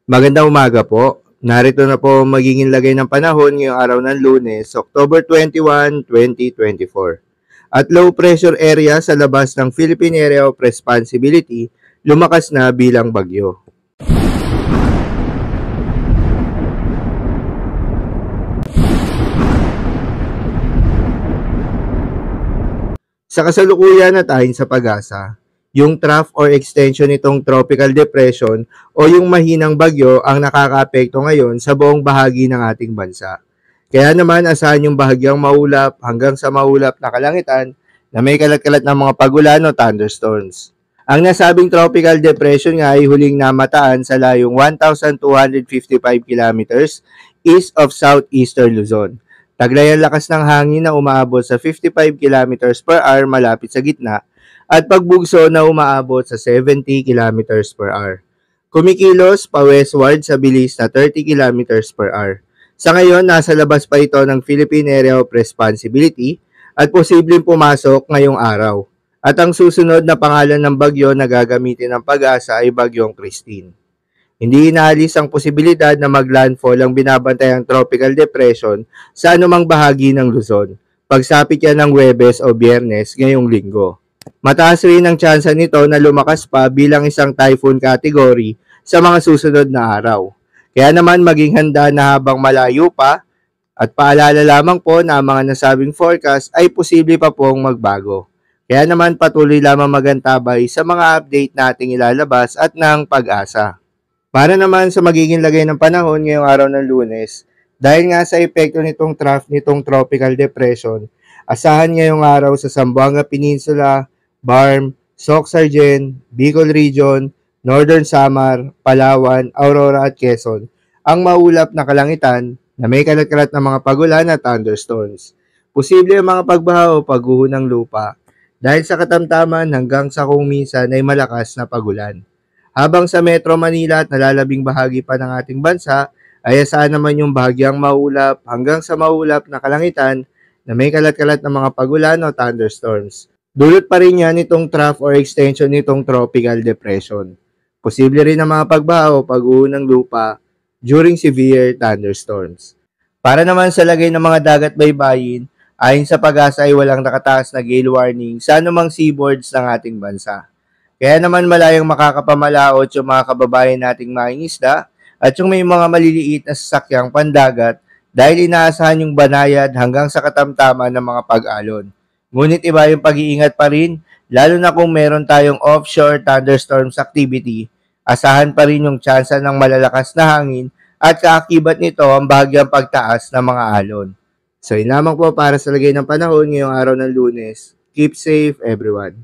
Magandang umaga po. Narito na po ang magiging lagay ng panahon ngayong araw ng Lunes, October 21, 2024. At low pressure area sa labas ng Philippine Area of Responsibility, lumakas na bilang bagyo. Sa kasalukuyan at ayon sa pag-asa, yung trough or extension nitong tropical depression o yung mahinang bagyo ang nakakaapekto ngayon sa buong bahagi ng ating bansa. Kaya naman asahan yung bahagyang maulap hanggang sa maulap na kalangitan na may kalat-kalat ng mga pagulan o thunderstorms. Ang nasabing tropical depression nga ay huling namataan sa layong 1,255 kilometers east of southeastern Luzon. Taglay ang lakas ng hangin na umaabot sa 55 kilometers per hour malapit sa gitna at pagbugso na umaabot sa 70 kilometers per hour. Kumikilos pa westward sa bilis na 30 kilometers per hour. Sa ngayon, nasa labas pa ito ng Philippine Area of Responsibility at posibleng pumasok ngayong araw. At ang susunod na pangalan ng bagyo na gagamitin ng pag-asa ay Bagyong Christine. Hindi inaalis ang posibilidad na maglandfall ang binabantayang tropical depression sa anumang bahagi ng Luzon, pagsapit yan ng Huwebes o Biyernes ngayong linggo. Mataas rin ang tsansa nito na lumakas pa bilang isang typhoon category sa mga susunod na araw. Kaya naman maging handa na habang malayo pa at paalala lamang po na ang mga nasabing forecast ay posible pa pong magbago. Kaya naman patuloy lamang magantabay sa mga update nating ilalabas at ng pag-asa. Para naman sa magiging lagay ng panahon ngayong araw ng Lunes, dahil nga sa epekto nitong trough nitong tropical depression, asahan ngayong araw sa Zamboanga Peninsula, Barm, Soc-Sargen, Bicol Region, Northern Samar, Palawan, Aurora at Quezon ang maulap na kalangitan na may kalat-kalat na mga pagulan at thunderstorms. Posible ang mga pagbaha o pagguho ng lupa dahil sa katamtaman hanggang sa kung minsan ay malakas na pagulan. Habang sa Metro Manila at nalalabing bahagi pa ng ating bansa, ay asahan naman yung bahagyang maulap hanggang sa maulap na kalangitan na may kalat-kalat na mga pagulan o thunderstorms. Dulot pa rin yan itong trough or extension nitong tropical depression. Posible rin ang mga pagbaha o pag-uho ng lupa during severe thunderstorms. Para naman sa lagay ng mga dagat baybayin, ayon sa pag-asa ay walang nakataas na gale warning sa anumang seaboards ng ating bansa. Kaya naman malayang makakapamalaot yung mga kababayan nating mangingisda at yung may mga maliliit na sasakyang pandagat dahil inaasahan yung banayad hanggang sa katamtaman ng mga pag-alon. Ngunit iba yung pag-iingat pa rin, lalo na kung meron tayong offshore thunderstorms activity, asahan pa rin yung tsansa ng malalakas na hangin at kaakibat nito ang bahagyang pagtaas ng mga alon. So yun lamang po para sa lagay ng panahon ngayong araw ng Lunes. Keep safe everyone.